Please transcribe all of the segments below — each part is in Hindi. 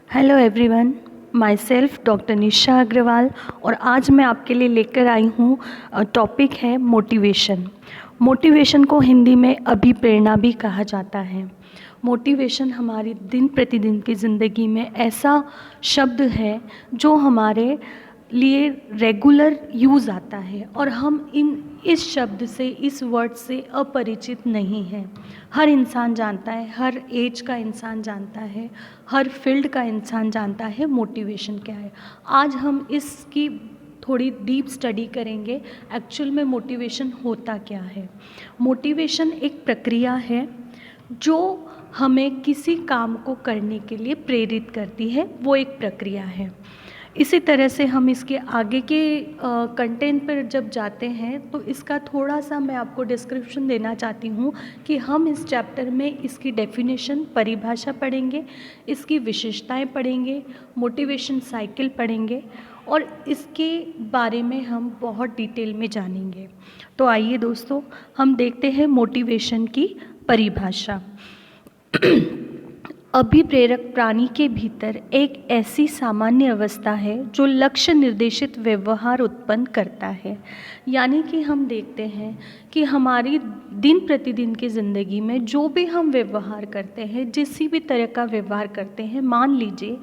Hello everyone, myself doctor Nisha Agarwal और आज मैं आपके लिए लेकर आई हूँ टॉपिक है मोटिवेशन। मोटिवेशन को हिंदी में अभिप्रेरणा भी कहा जाता है। मोटिवेशन हमारी दिन प्रतिदिन की ज़िंदगी में ऐसा शब्द है जो हमारे लिए रेगुलर यूज़ आता है और हम इस शब्द से, इस वर्ड से अपरिचित नहीं हैं। हर इंसान जानता है, हर एज का इंसान जानता है, हर फील्ड का इंसान जानता है मोटिवेशन क्या है। आज हम इसकी थोड़ी डीप स्टडी करेंगे, एक्चुअल में मोटिवेशन होता क्या है। मोटिवेशन एक प्रक्रिया है जो हमें किसी काम को करने के लिए प्रेरित करती है, वो एक प्रक्रिया है। इसी तरह से हम इसके आगे के कंटेंट पर जब जाते हैं तो इसका थोड़ा सा मैं आपको डिस्क्रिप्शन देना चाहती हूँ कि हम इस चैप्टर में इसकी डेफिनेशन, परिभाषा पढ़ेंगे, इसकी विशेषताएं पढ़ेंगे, मोटिवेशन साइकिल पढ़ेंगे और इसके बारे में हम बहुत डिटेल में जानेंगे। तो आइए दोस्तों, हम देखते हैं मोटिवेशन की परिभाषा। अभिप्रेरक प्राणी के भीतर एक ऐसी सामान्य अवस्था है जो लक्ष्य निर्देशित व्यवहार उत्पन्न करता है। यानी कि हम देखते हैं कि हमारी दिन प्रतिदिन की ज़िंदगी में जो भी हम व्यवहार करते हैं, जिस भी तरह का व्यवहार करते हैं, मान लीजिए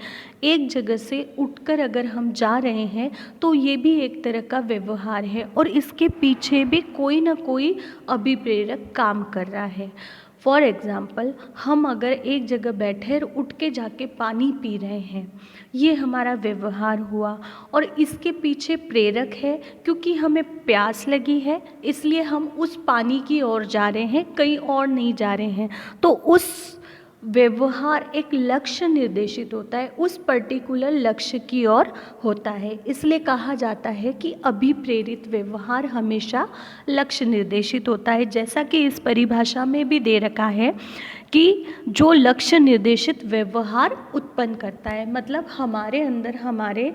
एक जगह से उठकर अगर हम जा रहे हैं तो ये भी एक तरह का व्यवहार है और इसके पीछे भी कोई ना कोई अभिप्रेरक काम कर रहा है। फॉर एग्ज़ाम्पल, हम अगर एक जगह बैठे और उठ के जाके पानी पी रहे हैं, ये हमारा व्यवहार हुआ और इसके पीछे प्रेरक है क्योंकि हमें प्यास लगी है, इसलिए हम उस पानी की ओर जा रहे हैं, कहीं और नहीं जा रहे हैं। तो उस व्यवहार एक लक्ष्य निर्देशित होता है, उस पर्टिकुलर लक्ष्य की ओर होता है। इसलिए कहा जाता है कि अभिप्रेरित व्यवहार हमेशा लक्ष्य निर्देशित होता है, जैसा कि इस परिभाषा में भी दे रखा है कि जो लक्ष्य निर्देशित व्यवहार उत्पन्न करता है, मतलब हमारे अंदर हमारे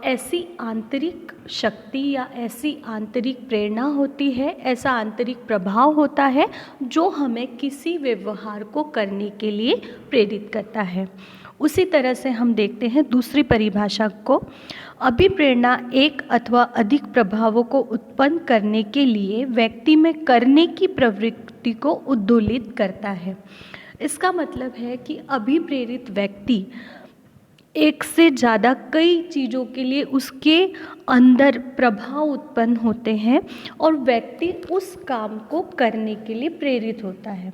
ऐसी आंतरिक शक्ति या ऐसी आंतरिक प्रेरणा होती है, ऐसा आंतरिक प्रभाव होता है जो हमें किसी व्यवहार को करने के लिए प्रेरित करता है। उसी तरह से हम देखते हैं दूसरी परिभाषा को। अभिप्रेरणा एक अथवा अधिक प्रभावों को उत्पन्न करने के लिए व्यक्ति में करने की प्रवृत्ति को उद्दोलित करता है। इसका मतलब है कि अभिप्रेरित व्यक्ति एक से ज़्यादा कई चीज़ों के लिए उसके अंदर प्रभाव उत्पन्न होते हैं और व्यक्ति उस काम को करने के लिए प्रेरित होता है।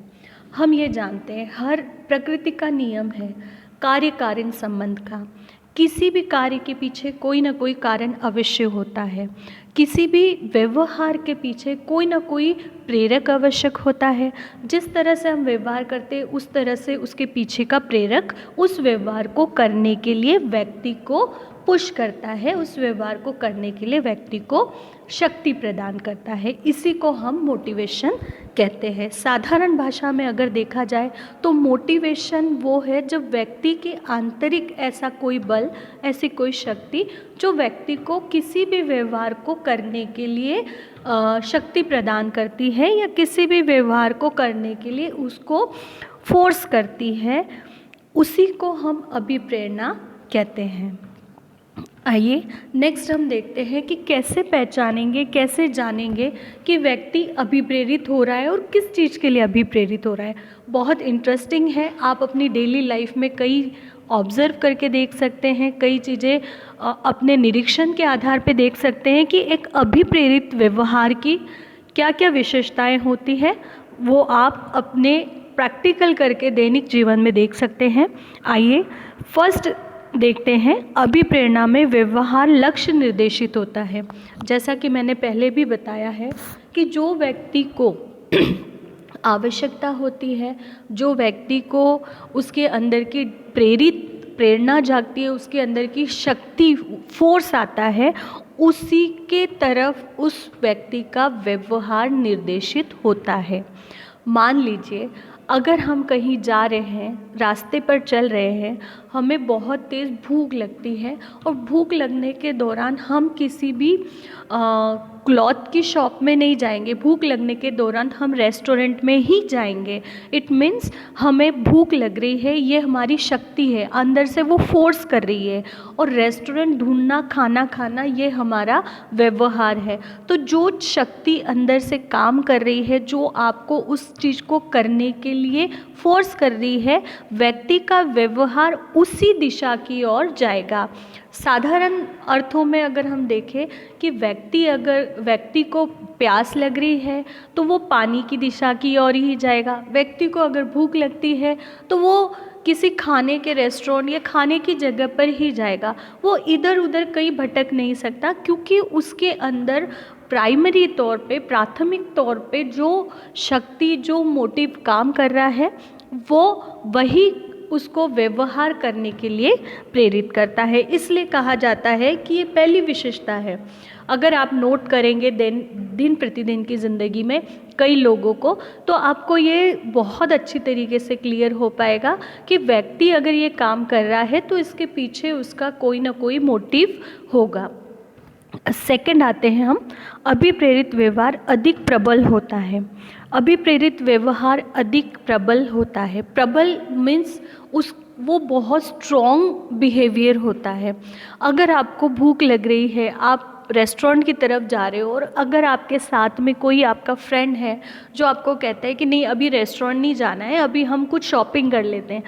हम ये जानते हैं, हर प्रकृति का नियम है कार्य कारण संबंध का। किसी भी कार्य के पीछे कोई ना कोई कारण अवश्य होता है, किसी भी व्यवहार के पीछे कोई ना कोई प्रेरक आवश्यक होता है। जिस तरह से हम व्यवहार करते हैं उस तरह से उसके पीछे का प्रेरक उस व्यवहार को करने के लिए व्यक्ति को पुश करता है, उस व्यवहार को करने के लिए व्यक्ति को शक्ति प्रदान करता है। इसी को हम मोटिवेशन कहते हैं। साधारण भाषा में अगर देखा जाए तो मोटिवेशन वो है जब व्यक्ति के आंतरिक ऐसा कोई बल, ऐसी कोई शक्ति जो व्यक्ति को किसी भी व्यवहार को करने के लिए शक्ति प्रदान करती है या किसी भी व्यवहार को करने के लिए उसको फोर्स करती है, उसी को हम अभिप्रेरणा कहते हैं। आइए नेक्स्ट हम देखते हैं कि कैसे पहचानेंगे, कैसे जानेंगे कि व्यक्ति अभिप्रेरित हो रहा है और किस चीज़ के लिए अभिप्रेरित हो रहा है। बहुत इंटरेस्टिंग है, आप अपनी डेली लाइफ में कई ऑब्ज़र्व करके देख सकते हैं, कई चीज़ें अपने निरीक्षण के आधार पे देख सकते हैं कि एक अभिप्रेरित व्यवहार की क्या क्या विशेषताएं होती है, वो आप अपने प्रैक्टिकल करके दैनिक जीवन में देख सकते हैं। आइए फर्स्ट देखते हैं, अभिप्रेरणा में व्यवहार लक्ष्य निर्देशित होता है। जैसा कि मैंने पहले भी बताया है कि जो व्यक्ति को आवश्यकता होती है, जो व्यक्ति को उसके अंदर की प्रेरणा जागती है, उसके अंदर की शक्ति, फोर्स आता है, उसी के तरफ उस व्यक्ति का व्यवहार निर्देशित होता है। मान लीजिए अगर हम कहीं जा रहे हैं, रास्ते पर चल रहे हैं, हमें बहुत तेज़ भूख लगती है और भूख लगने के दौरान हम किसी भी क्लॉथ की शॉप में नहीं जाएंगे, भूख लगने के दौरान हम रेस्टोरेंट में ही जाएंगे। इट मीन्स हमें भूख लग रही है, ये हमारी शक्ति है, अंदर से वो फोर्स कर रही है, और रेस्टोरेंट ढूंढना, खाना खाना, ये हमारा व्यवहार है। तो जो शक्ति अंदर से काम कर रही है, जो आपको उस चीज़ को करने के लिए फोर्स कर रही है, व्यक्ति का व्यवहार उसी दिशा की ओर जाएगा। साधारण अर्थों में अगर हम देखें कि व्यक्ति को प्यास लग रही है तो वो पानी की दिशा की ओर ही जाएगा। व्यक्ति को अगर भूख लगती है तो वो किसी खाने के रेस्टोरेंट या खाने की जगह पर ही जाएगा। वो इधर उधर कहीं भटक नहीं सकता, क्योंकि उसके अंदर प्राइमरी तौर पे, प्राथमिक तौर पे जो शक्ति, जो मोटिव काम कर रहा है, वो वही उसको व्यवहार करने के लिए प्रेरित करता है। इसलिए कहा जाता है कि ये पहली विशेषता है। अगर आप नोट करेंगे दिन प्रतिदिन की ज़िंदगी में कई लोगों को, तो आपको ये बहुत अच्छी तरीके से क्लियर हो पाएगा कि व्यक्ति अगर ये काम कर रहा है तो इसके पीछे उसका कोई ना कोई मोटिव होगा। सेकंड आते हैं हम, अभिप्रेरित व्यवहार अधिक प्रबल होता है। अभिप्रेरित व्यवहार अधिक प्रबल होता है। प्रबल मीन्स वो बहुत स्ट्रॉन्ग बिहेवियर होता है। अगर आपको भूख लग रही है, आप रेस्टोरेंट की तरफ जा रहे हो, और अगर आपके साथ में कोई आपका फ्रेंड है जो आपको कहता है कि नहीं अभी रेस्टोरेंट नहीं जाना है, अभी हम कुछ शॉपिंग कर लेते हैं,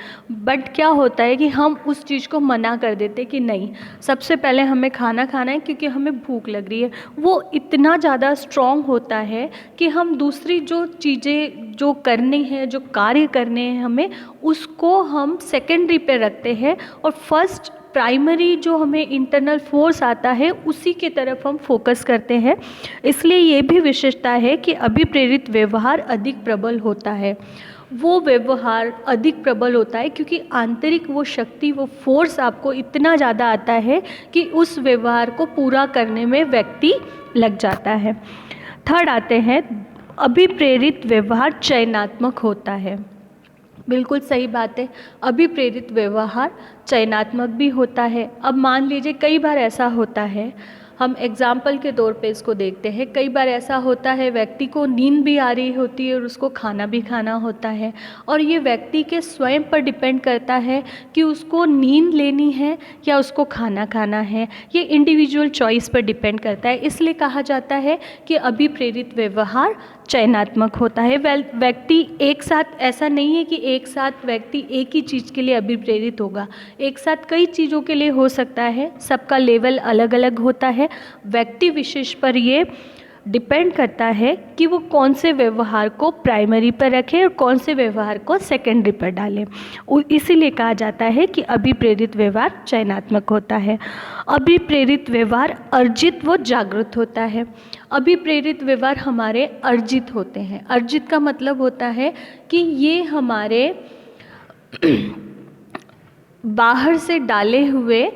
बट क्या होता है कि हम उस चीज़ को मना कर देते हैं कि नहीं, सबसे पहले हमें खाना खाना है क्योंकि हमें भूख लग रही है। वो इतना ज़्यादा स्ट्रॉन्ग होता है कि हम दूसरी जो चीज़ें जो करनी है, जो कार्य करने हैं हमें, उसको हम सेकेंडरी पे रखते हैं, और फर्स्ट प्राइमरी जो हमें इंटरनल फोर्स आता है उसी की तरफ हम फोकस करते हैं। इसलिए ये भी विशेषता है कि अभिप्रेरित व्यवहार अधिक प्रबल होता है। वो व्यवहार अधिक प्रबल होता है क्योंकि आंतरिक वो शक्ति, वो फोर्स आपको इतना ज़्यादा आता है कि उस व्यवहार को पूरा करने में व्यक्ति लग जाता है। थर्ड आते हैं, अभिप्रेरित व्यवहार चयनात्मक होता है। बिल्कुल सही बात है, अभिप्रेरित व्यवहार चयनात्मक भी होता है। अब मान लीजिए कई बार ऐसा होता है, हम एग्जाम्पल के तौर पे इसको देखते हैं, कई बार ऐसा होता है व्यक्ति को नींद भी आ रही होती है और उसको खाना भी खाना होता है, और ये व्यक्ति के स्वयं पर डिपेंड करता है कि उसको नींद लेनी है या उसको खाना खाना है। ये इंडिविजुअल चॉइस पर डिपेंड करता है। इसलिए कहा जाता है कि अभिप्रेरित व्यवहार चयनात्मक होता है। व्यक्ति एक साथ, ऐसा नहीं है कि एक साथ व्यक्ति एक ही चीज़ के लिए अभिप्रेरित होगा, एक साथ कई चीज़ों के लिए हो सकता है। सबका लेवल अलग अलग होता है। व्यक्ति विशेष पर ये डिपेंड करता है कि वो कौन से व्यवहार को प्राइमरी पर रखे और कौन से व्यवहार को सेकेंडरी पर डाले। इसीलिए कहा जाता है कि अभिप्रेरित व्यवहार चयनात्मक होता है। अभिप्रेरित व्यवहार अर्जित व जागृत होता है। अभिप्रेरित व्यवहार हमारे अर्जित होते हैं। अर्जित का मतलब होता है कि ये हमारे बाहर से डाले हुए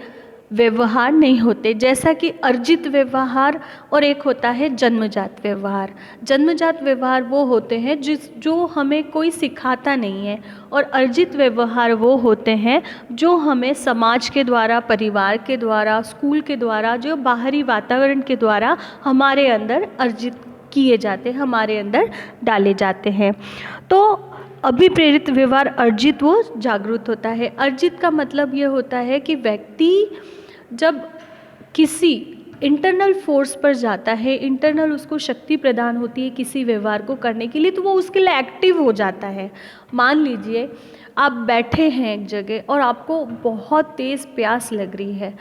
व्यवहार नहीं होते। जैसा कि अर्जित व्यवहार और एक होता है जन्मजात व्यवहार। जन्मजात व्यवहार वो होते हैं जो हमें कोई सिखाता नहीं है, और अर्जित व्यवहार वो होते हैं जो हमें समाज के द्वारा, परिवार के द्वारा, स्कूल के द्वारा, जो बाहरी वातावरण के द्वारा हमारे अंदर अर्जित किए जाते हैं, हमारे अंदर डाले जाते हैं। तो अभिप्रेरित व्यवहार अर्जित व जागृत होता है। अर्जित का मतलब ये होता है कि व्यक्ति जब किसी इंटरनल फोर्स पर जाता है, इंटरनल उसको शक्ति प्रदान होती है किसी व्यवहार को करने के लिए, तो वो उसके लिए एक्टिव हो जाता है। मान लीजिए आप बैठे हैं एक जगह और आपको बहुत तेज़ प्यास लग रही है।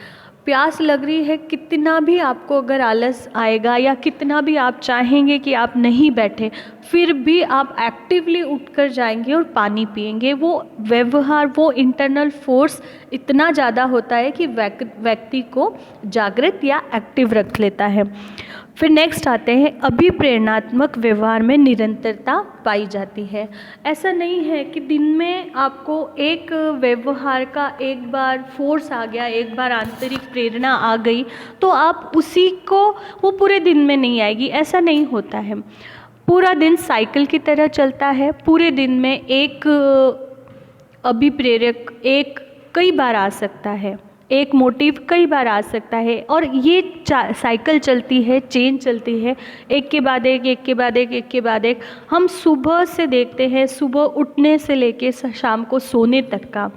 कितना भी आपको अगर आलस आएगा या कितना भी आप चाहेंगे कि आप नहीं बैठे, फिर भी आप एक्टिवली उठकर जाएंगे और पानी पिएंगे। वो व्यवहार, वो इंटरनल फोर्स इतना ज़्यादा होता है कि व्यक्ति को जागृत या एक्टिव रख लेता है। फिर नेक्स्ट आते हैं, अभिप्रेरणात्मक व्यवहार में निरंतरता पाई जाती है। ऐसा नहीं है कि दिन में आपको एक व्यवहार का एक बार फोर्स आ गया, एक बार आंतरिक प्रेरणा आ गई तो आप उसी को, वो पूरे दिन में नहीं आएगी, ऐसा नहीं होता है। पूरा दिन साइकिल की तरह चलता है। पूरे दिन में एक अभिप्रेरक कई बार आ सकता है, एक मोटिव कई बार आ सकता है और ये साइकिल चलती है, चेन चलती है, एक के बाद एक, एक के बाद एक, एक के बाद एक। हम सुबह से देखते हैं, सुबह उठने से लेके शाम को सोने तक का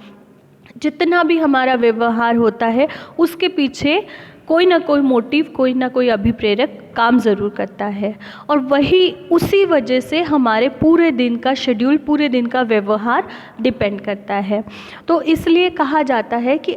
जितना भी हमारा व्यवहार होता है उसके पीछे कोई ना कोई मोटिव, कोई ना कोई अभिप्रेरक काम ज़रूर करता है। और वही उसी वजह से हमारे पूरे दिन का शेड्यूल, पूरे दिन का व्यवहार डिपेंड करता है। तो इसलिए कहा जाता है कि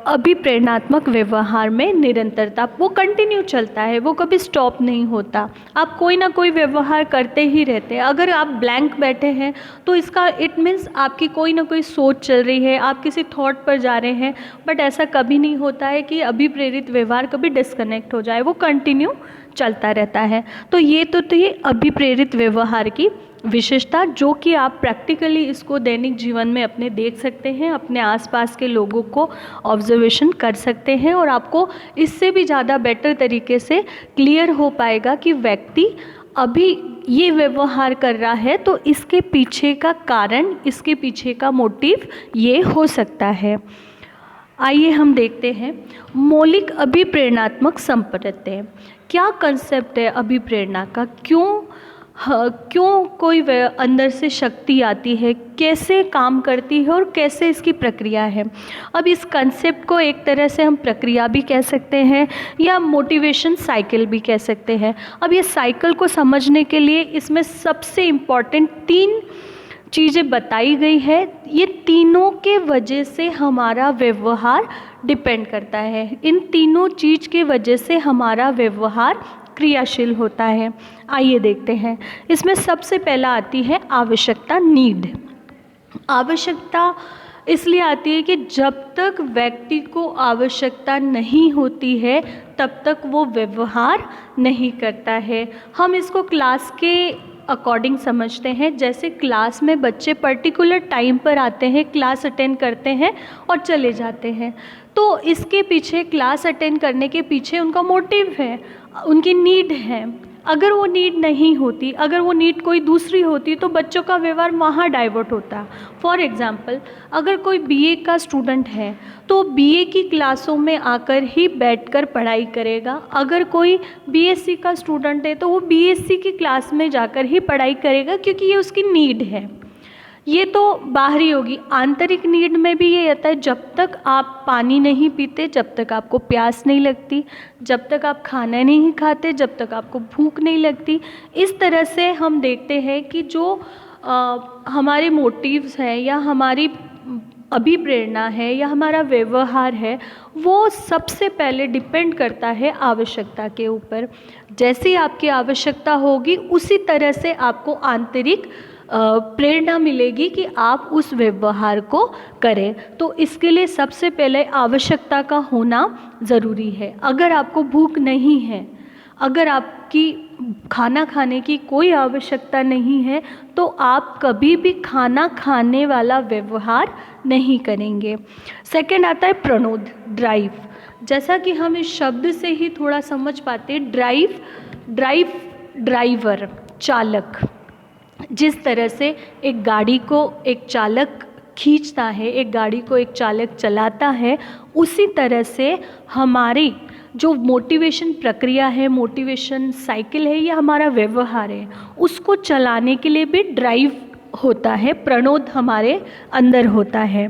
अभिप्रेरणात्मक व्यवहार में निरंतरता, वो कंटिन्यू चलता है, वो कभी स्टॉप नहीं होता। आप कोई ना कोई व्यवहार करते ही रहते हैं। अगर आप ब्लैंक बैठे हैं तो इसका इट मीन्स आपकी कोई ना कोई सोच चल रही है, आप किसी थॉट पर जा रहे हैं। बट ऐसा कभी नहीं होता है कि अभिप्रेरित व्यवहार कभी डिस्कनेक्ट हो जाए, वो कंटिन्यू चलता रहता है। तो ये थी अभिप्रेरित व्यवहार की विशेषता, जो कि आप प्रैक्टिकली इसको दैनिक जीवन में अपने देख सकते हैं, अपने आसपास के लोगों को ऑब्जर्वेशन कर सकते हैं और आपको इससे भी ज़्यादा बेटर तरीके से क्लियर हो पाएगा कि व्यक्ति अभी ये व्यवहार कर रहा है तो इसके पीछे का कारण, इसके पीछे का मोटिव ये हो सकता है। आइए हम देखते हैं मौलिक अभिप्रेरणात्मक संपत्ति। क्या कंसेप्ट है अभिप्रेरणा का, क्यों कोई अंदर से शक्ति आती है, कैसे काम करती है और कैसे इसकी प्रक्रिया है। अब इस कंसेप्ट को एक तरह से हम प्रक्रिया भी कह सकते हैं या मोटिवेशन साइकिल भी कह सकते हैं। अब ये साइकिल को समझने के लिए इसमें सबसे इम्पॉर्टेंट 3 चीज़ें बताई गई है। ये तीनों के वजह से हमारा व्यवहार डिपेंड करता है। इन तीनों चीज़ के वजह से हमारा व्यवहार क्रियाशील होता है। आइए देखते हैं। इसमें सबसे पहला आती है आवश्यकता, नीड। आवश्यकता इसलिए आती है कि जब तक व्यक्ति को आवश्यकता नहीं होती है तब तक वो व्यवहार नहीं करता है। हम इसको क्लास के अकॉर्डिंग समझते हैं। जैसे क्लास में बच्चे पर्टिकुलर टाइम पर आते हैं, क्लास अटेंड करते हैं और चले जाते हैं, तो इसके पीछे, क्लास अटेंड करने के पीछे उनका मोटिव है, उनकी नीड है। अगर वो नीड नहीं होती, अगर वो नीड कोई दूसरी होती तो बच्चों का व्यवहार वहाँ डाइवर्ट होता। फॉर एग्ज़ाम्पल, अगर कोई बीए का स्टूडेंट है तो बीए की क्लासों में आकर ही बैठकर पढ़ाई करेगा। अगर कोई बीएससी का स्टूडेंट है तो वो बीएससी की क्लास में जाकर ही पढ़ाई करेगा, क्योंकि ये उसकी नीड है। ये तो बाहरी होगी। आंतरिक नीड में भी ये आता है, जब तक आप पानी नहीं पीते, जब तक आपको प्यास नहीं लगती, जब तक आप खाना नहीं खाते, जब तक आपको भूख नहीं लगती। इस तरह से हम देखते हैं कि जो हमारे मोटिव्स हैं या हमारी अभिप्रेरणा है या हमारा व्यवहार है, वो सबसे पहले डिपेंड करता है आवश्यकता के ऊपर। जैसी आपकी आवश्यकता होगी उसी तरह से आपको आंतरिक प्रेरणा मिलेगी कि आप उस व्यवहार को करें। तो इसके लिए सबसे पहले आवश्यकता का होना ज़रूरी है। अगर आपको भूख नहीं है, अगर आपकी खाना खाने की कोई आवश्यकता नहीं है, तो आप कभी भी खाना खाने वाला व्यवहार नहीं करेंगे। सेकंड आता है प्रणोद, ड्राइव। जैसा कि हम इस शब्द से ही थोड़ा समझ पाते हैं, ड्राइवर, चालक। जिस तरह से एक गाड़ी को एक चालक खींचता है, एक गाड़ी को एक चालक चलाता है, उसी तरह से हमारी जो मोटिवेशन प्रक्रिया है, मोटिवेशन साइकिल है, या हमारा व्यवहार है, उसको चलाने के लिए भी ड्राइव होता है, प्रणोद हमारे अंदर होता है।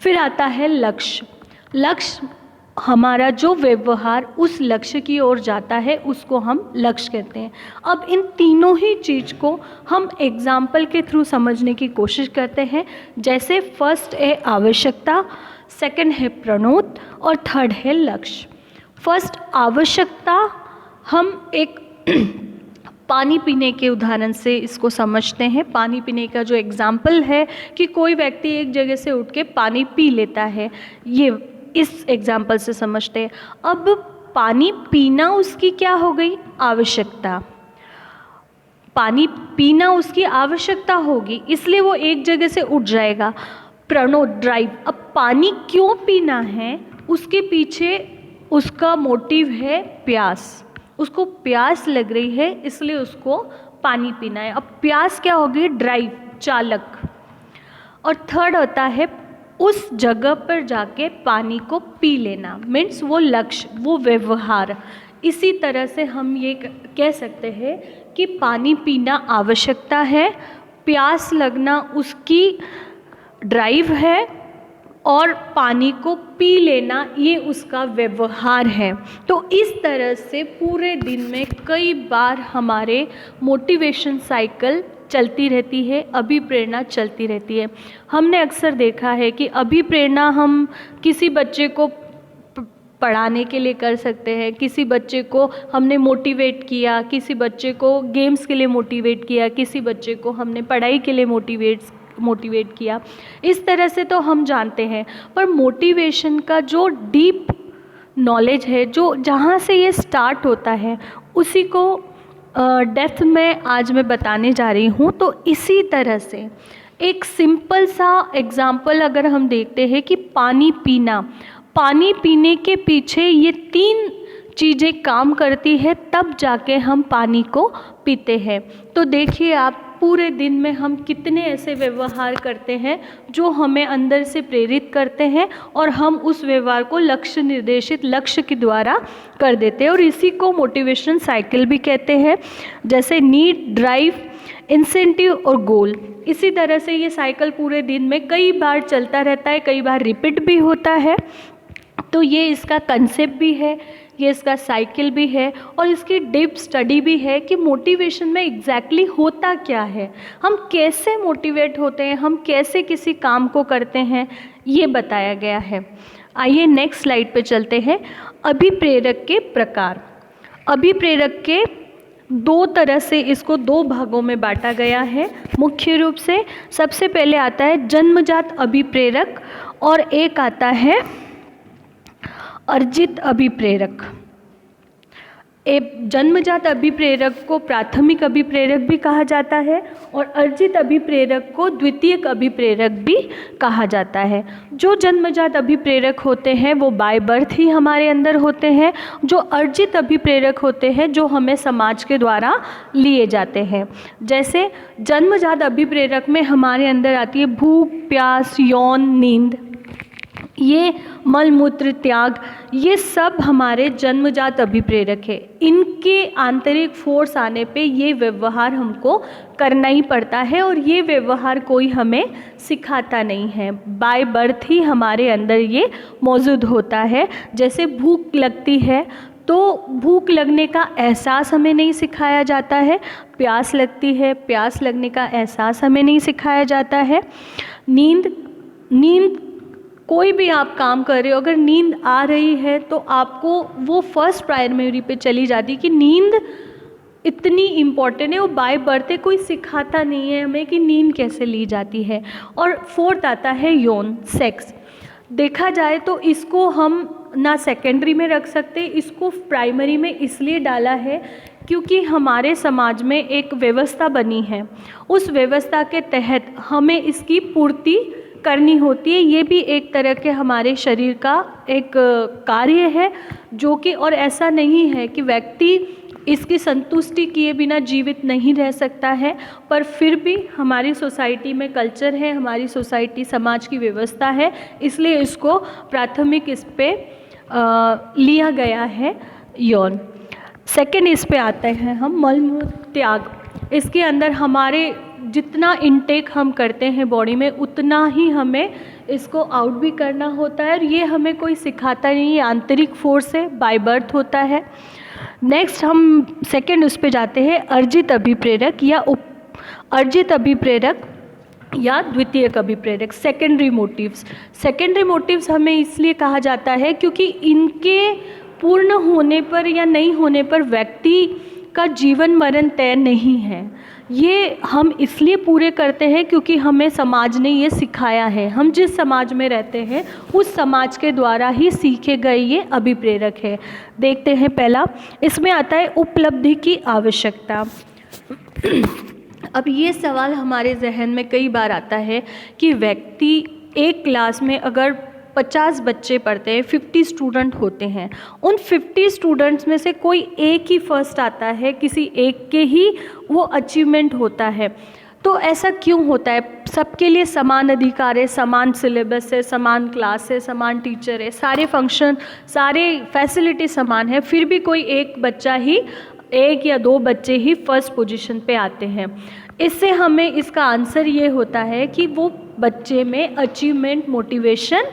फिर आता है लक्ष्य। लक्ष्य हमारा जो व्यवहार उस लक्ष्य की ओर जाता है उसको हम लक्ष्य कहते हैं। अब इन तीनों ही चीज़ को हम एग्जाम्पल के थ्रू समझने की कोशिश करते हैं। जैसे फर्स्ट है आवश्यकता, सेकंड है प्रणोद और थर्ड है लक्ष्य। फर्स्ट आवश्यकता, हम एक पानी पीने के उदाहरण से इसको समझते हैं। पानी पीने का जो एग्जाम्पल है कि कोई व्यक्ति एक जगह से उठ के पानी पी लेता है, ये इस एग्जाम्पल से समझते हैं। अब पानी पीना उसकी क्या हो गई, आवश्यकता। पानी पीना उसकी आवश्यकता होगी, इसलिए वो एक जगह से उठ जाएगा। प्रणोद, ड्राइव। अब पानी क्यों पीना है, उसके पीछे उसका मोटिव है प्यास। उसको प्यास लग रही है इसलिए उसको पानी पीना है। अब प्यास क्या होगी, ड्राइव, चालक। और थर्ड होता है उस जगह पर जाके पानी को पी लेना, मीन्स वो लक्ष्य, वो व्यवहार। इसी तरह से हम ये कह सकते हैं कि पानी पीना आवश्यकता है, प्यास लगना उसकी ड्राइव है, और पानी को पी लेना ये उसका व्यवहार है। तो इस तरह से पूरे दिन में कई बार हमारे मोटिवेशन साइकिल चलती रहती है, अभिप्रेरणा चलती रहती है। हमने अक्सर देखा है कि अभिप्रेरणा हम किसी बच्चे को पढ़ाने के लिए कर सकते हैं, किसी बच्चे को हमने मोटिवेट किया, किसी बच्चे को गेम्स के लिए मोटिवेट किया, किसी बच्चे को हमने पढ़ाई के लिए मोटिवेट किया। इस तरह से तो हम जानते हैं, पर मोटिवेशन का जो डीप नॉलेज है, जो जहाँ से ये स्टार्ट होता है, उसी को डेप्थ में आज मैं बताने जा रही हूँ। तो इसी तरह से एक सिंपल सा एग्जाम्पल अगर हम देखते हैं कि पानी पीना, पानी पीने के पीछे ये 3 चीज़ें काम करती है, तब जाके हम पानी को पीते हैं। तो देखिए आप, पूरे दिन में हम कितने ऐसे व्यवहार करते हैं जो हमें अंदर से प्रेरित करते हैं, और हम उस व्यवहार को लक्ष्य निर्देशित लक्ष्य के द्वारा कर देते हैं, और इसी को मोटिवेशन साइकिल भी कहते हैं। जैसे नीड, ड्राइव, इंसेंटिव और गोल। इसी तरह से ये साइकिल पूरे दिन में कई बार चलता रहता है, कई बार रिपीट भी होता है। तो ये इसका कंसेप्ट भी है, ये इसका साइकिल भी है, और इसकी डीप स्टडी भी है कि मोटिवेशन में एग्जैक्टली होता क्या है, हम कैसे मोटिवेट होते हैं, हम कैसे किसी काम को करते हैं, ये बताया गया है। आइए नेक्स्ट स्लाइड पे चलते हैं। अभिप्रेरक के प्रकार। अभिप्रेरक के 2 तरह से इसको 2 भागों में बांटा गया है मुख्य रूप से। सबसे पहले आता है जन्मजात अभिप्रेरक, और एक आता है अर्जित अभिप्रेरक। जन्मजात अभिप्रेरक को प्राथमिक अभिप्रेरक भी कहा जाता है, और अर्जित अभिप्रेरक को द्वितीयक अभिप्रेरक भी कहा जाता है। जो जन्मजात अभिप्रेरक होते हैं वो बाय बर्थ ही हमारे अंदर होते हैं। जो अर्जित अभिप्रेरक होते हैं जो हमें समाज के द्वारा लिए जाते हैं। जैसे जन्मजात अभिप्रेरक में हमारे अंदर आती है भूख, प्यास, यौन, नींद, ये मल मूत्र त्याग, ये सब हमारे जन्मजात अभिप्रेरक है। इनके आंतरिक फोर्स आने पे ये व्यवहार हमको करना ही पड़ता है, और ये व्यवहार कोई हमें सिखाता नहीं है, बाय बर्थ ही हमारे अंदर ये मौजूद होता है। जैसे भूख लगती है तो भूख लगने का एहसास हमें नहीं सिखाया जाता है, प्यास लगती है, प्यास लगने का एहसास हमें नहीं सिखाया जाता है। नींद कोई भी आप काम कर रहे हो, अगर नींद आ रही है तो आपको वो फर्स्ट प्राइमरी पे चली जाती है कि नींद इतनी इम्पॉर्टेंट है, वो बाय बर्थ है, कोई सिखाता नहीं है हमें कि नींद कैसे ली जाती है। और 4th आता है यौन, सेक्स। देखा जाए तो इसको हम ना सेकेंडरी में रख सकते, इसको प्राइमरी में इसलिए डाला है क्योंकि हमारे समाज में एक व्यवस्था बनी है, उस व्यवस्था के तहत हमें इसकी पूर्ति करनी होती है। ये भी एक तरह के हमारे शरीर का एक कार्य है जो कि, और ऐसा नहीं है कि व्यक्ति इसकी संतुष्टि किए बिना जीवित नहीं रह सकता है, पर फिर भी हमारी सोसाइटी में कल्चर है, हमारी सोसाइटी समाज की व्यवस्था है, इसलिए इसको प्राथमिक इस पे लिया गया है यौन। सेकंड इस पे आते हैं हम मल मूत्र त्याग। इसके अंदर हमारे जितना इनटेक हम करते हैं बॉडी में उतना ही हमें इसको आउट भी करना होता है, और ये हमें कोई सिखाता नहीं है, आंतरिक फोर्स है, बाय बर्थ होता है। नेक्स्ट हम सेकंड उस पे जाते हैं अर्जित अभिप्रेरक या अर्जित अभिप्रेरक या द्वितीयक अभिप्रेरक, सेकेंडरी मोटिव्स। सेकेंडरी मोटिव्स हमें इसलिए कहा जाता है क्योंकि इनके पूर्ण होने पर या नहीं होने पर व्यक्ति का जीवन मरण तय नहीं है। ये हम इसलिए पूरे करते हैं क्योंकि हमें समाज ने ये सिखाया है, हम जिस समाज में रहते हैं उस समाज के द्वारा ही सीखे गए ये अभिप्रेरक है। देखते हैं पहला, इसमें आता है उपलब्धि की आवश्यकता। अब ये सवाल हमारे जहन में कई बार आता है कि व्यक्ति एक क्लास में अगर 50 बच्चे पढ़ते हैं, 50 स्टूडेंट होते हैं, उन 50 स्टूडेंट्स में से कोई एक ही फर्स्ट आता है, किसी एक के ही वो अचीवमेंट होता है, तो ऐसा क्यों होता है? सबके लिए समान अधिकार है, समान सिलेबस है, समान क्लास है, समान टीचर है, सारे फंक्शन, सारे फैसिलिटी समान है, फिर भी कोई एक बच्चा ही, एक या दो बच्चे ही फर्स्ट पोजीशन पे आते हैं। इससे हमें इसका आंसर ये होता है कि वो बच्चे में अचीवमेंट, मोटिवेशन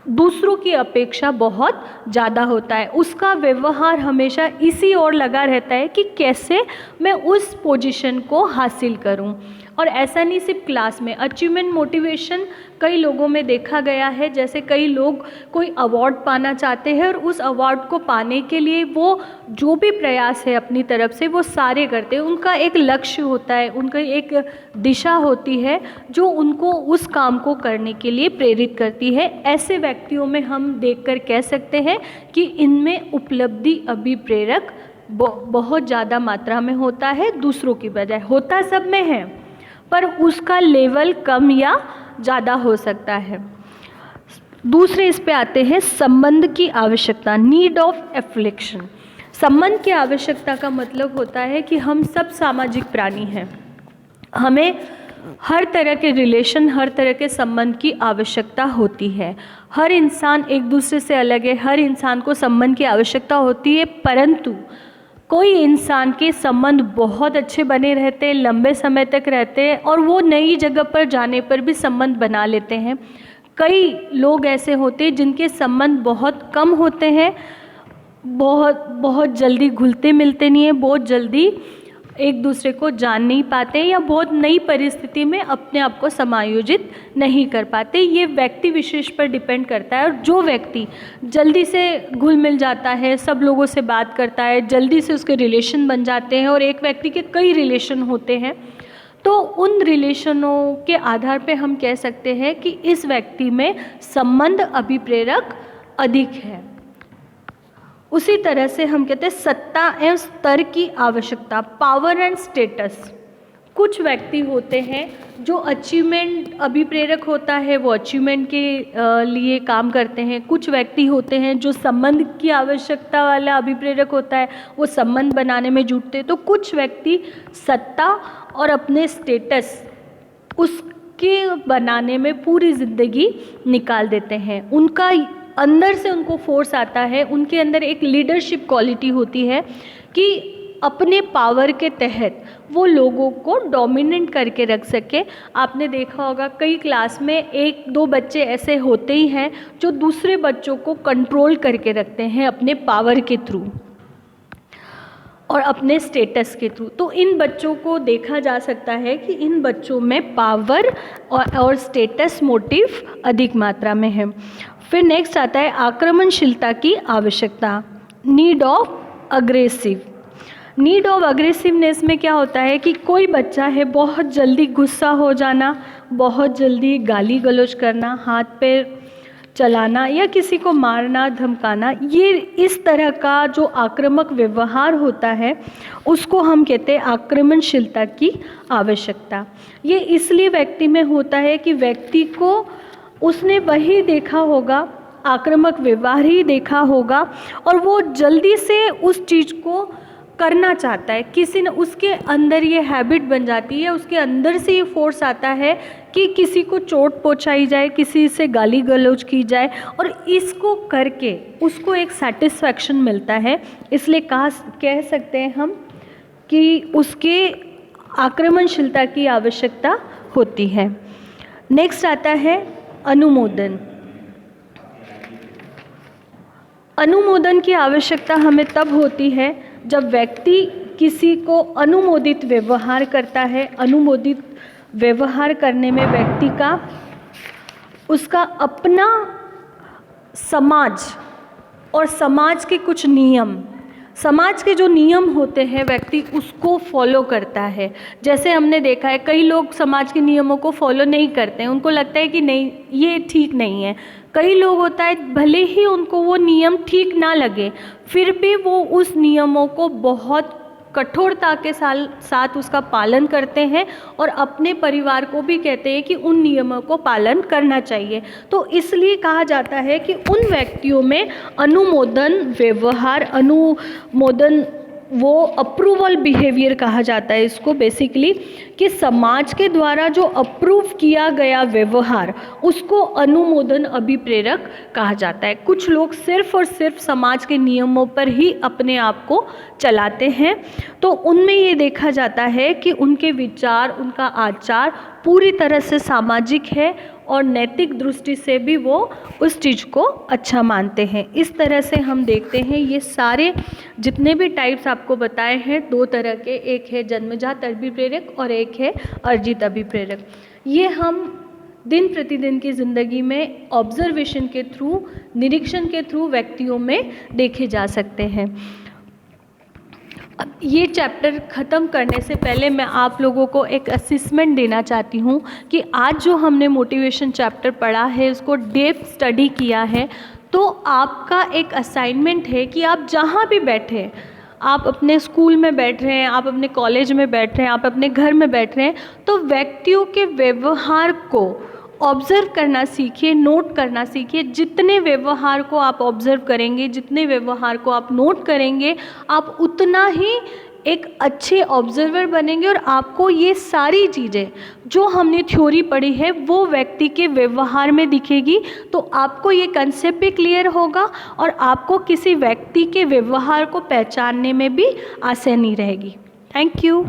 दूसरों की अपेक्षा बहुत ज़्यादा होता है। उसका व्यवहार हमेशा इसी ओर लगा रहता है कि कैसे मैं उस पोजीशन को हासिल करूं। और ऐसा नहीं सिर्फ क्लास में, अचीवमेंट, मोटिवेशन कई लोगों में देखा गया है। जैसे कई लोग कोई अवार्ड पाना चाहते हैं और उस अवार्ड को पाने के लिए वो जो भी प्रयास है अपनी तरफ से वो सारे करते हैं। उनका एक लक्ष्य होता है, उनका एक दिशा होती है जो उनको उस काम को करने के लिए प्रेरित करती है। ऐसे व्यक्तियों में हम देखकर कह सकते हैं कि इनमें उपलब्धि अभिप्रेरक बहुत ज़्यादा मात्रा में होता है, दूसरों की बजाय। होता सब में है पर उसका लेवल कम या ज़्यादा हो सकता है। दूसरे इस पे आते हैं संबंध की आवश्यकता, नीड ऑफ एफ्लिक्शन। संबंध की आवश्यकता का मतलब होता है कि हम सब सामाजिक प्राणी हैं, हमें हर तरह के रिलेशन, हर तरह के संबंध की आवश्यकता होती है। हर इंसान एक दूसरे से अलग है, हर इंसान को संबंध की आवश्यकता होती है, परंतु कोई इंसान के संबंध बहुत अच्छे बने रहते हैं, लंबे समय तक रहते हैं और वो नई जगह पर जाने पर भी संबंध बना लेते हैं। कई लोग ऐसे होते हैं जिनके संबंध बहुत कम होते हैं, बहुत जल्दी घुलते मिलते नहीं हैं, बहुत जल्दी एक दूसरे को जान नहीं पाते या बहुत नई परिस्थिति में अपने आप को समायोजित नहीं कर पाते। ये व्यक्ति विशेष पर डिपेंड करता है। और जो व्यक्ति जल्दी से घुल मिल जाता है, सब लोगों से बात करता है, जल्दी से उसके रिलेशन बन जाते हैं और एक व्यक्ति के कई रिलेशन होते हैं, तो उन रिलेशनों के आधार पे हम कह सकते हैं कि इस व्यक्ति में संबंध अभिप्रेरक अधिक है। उसी तरह से हम कहते हैं सत्ता एवं स्तर की आवश्यकता, पावर एंड स्टेटस। कुछ व्यक्ति होते हैं जो अचीवमेंट अभिप्रेरक होता है, वो अचीवमेंट के लिए काम करते हैं। कुछ व्यक्ति होते हैं जो संबंध की आवश्यकता वाला अभिप्रेरक होता है, वो संबंध बनाने में जुटते हैं। तो कुछ व्यक्ति सत्ता और अपने स्टेटस उसके बनाने में पूरी ज़िंदगी निकाल देते हैं। उनका अंदर से उनको फोर्स आता है, उनके अंदर एक लीडरशिप क्वालिटी होती है कि अपने पावर के तहत वो लोगों को डोमिनेट करके रख सके। आपने देखा होगा कई क्लास में एक दो बच्चे ऐसे होते ही हैं जो दूसरे बच्चों को कंट्रोल करके रखते हैं अपने पावर के थ्रू और अपने स्टेटस के थ्रू। तो इन बच्चों को देखा जा सकता है कि इन बच्चों में पावर और स्टेटस मोटिव अधिक मात्रा में है। फिर नेक्स्ट आता है आक्रमणशीलता की आवश्यकता, need of aggressive. Need of aggressiveness में क्या होता है कि कोई बच्चा है बहुत जल्दी गुस्सा हो जाना, बहुत जल्दी गाली गलौज करना, हाथ पैर चलाना या किसी को मारना धमकाना, ये इस तरह का जो आक्रामक व्यवहार होता है उसको हम कहते हैं आक्रमणशीलता की आवश्यकता। ये इसलिए व्यक्ति में होता है कि व्यक्ति को उसने वही देखा होगा, आक्रामक व्यवहार ही देखा होगा और वो जल्दी से उस चीज़ को करना चाहता है। किसी ने उसके अंदर ये हैबिट बन जाती है, उसके अंदर से ये फोर्स आता है कि किसी को चोट पहुंचाई जाए, किसी से गाली गलौज की जाए और इसको करके उसको एक सेटिस्फैक्शन मिलता है। इसलिए कह सकते हैं हम कि उसके आक्रमणशीलता की आवश्यकता होती है। नेक्स्ट आता है अनुमोदन। अनुमोदन की आवश्यकता हमें तब होती है जब व्यक्ति किसी को अनुमोदित व्यवहार करता है। अनुमोदित व्यवहार करने में व्यक्ति का उसका अपना समाज और समाज के कुछ नियम, समाज के जो नियम होते हैं व्यक्ति उसको फॉलो करता है। जैसे हमने देखा है कई लोग समाज के नियमों को फॉलो नहीं करते हैं, उनको लगता है कि नहीं ये ठीक नहीं है। कई लोग होता है भले ही उनको वो नियम ठीक ना लगे फिर भी वो उस नियमों को बहुत कठोरता के साथ उसका पालन करते हैं और अपने परिवार को भी कहते हैं कि उन नियमों को पालन करना चाहिए। तो इसलिए कहा जाता है कि उन व्यक्तियों में अनुमोदन व्यवहार, अनुमोदन वो अप्रूवल बिहेवियर कहा जाता है इसको बेसिकली, कि समाज के द्वारा जो अप्रूव किया गया व्यवहार उसको अनुमोदन अभिप्रेरक कहा जाता है। कुछ लोग सिर्फ और सिर्फ समाज के नियमों पर ही अपने आप को चलाते हैं, तो उनमें ये देखा जाता है कि उनके विचार, उनका आचार पूरी तरह से सामाजिक है और नैतिक दृष्टि से भी वो उस चीज़ को अच्छा मानते हैं। इस तरह से हम देखते हैं ये सारे जितने भी टाइप्स आपको बताए हैं 2 तरह के, एक है जन्मजात अभिप्रेरक और एक है अर्जित अभिप्रेरक। ये हम दिन प्रतिदिन की ज़िंदगी में ऑब्जर्वेशन के थ्रू, निरीक्षण के थ्रू व्यक्तियों में देखे जा सकते हैं। अब ये चैप्टर ख़त्म करने से पहले मैं आप लोगों को एक असेसमेंट देना चाहती हूँ कि आज जो हमने मोटिवेशन चैप्टर पढ़ा है, उसको डेप्थ स्टडी किया है, तो आपका एक असाइनमेंट है कि आप जहाँ भी बैठे, आप अपने स्कूल में बैठ रहे हैं, आप अपने कॉलेज में बैठ रहे हैं, आप अपने घर में बैठ रहे हैं, तो व्यक्तियों के व्यवहार को ऑब्ज़र्व करना सीखिए, नोट करना सीखिए। जितने व्यवहार को आप ऑब्ज़र्व करेंगे, जितने व्यवहार को आप नोट करेंगे, आप उतना ही एक अच्छे ऑब्जर्वर बनेंगे और आपको ये सारी चीज़ें जो हमने थ्योरी पढ़ी है वो व्यक्ति के व्यवहार में दिखेगी, तो आपको ये कंसेप्ट भी क्लियर होगा और आपको किसी व्यक्ति के व्यवहार को पहचानने में भी आसानी रहेगी। Thank you.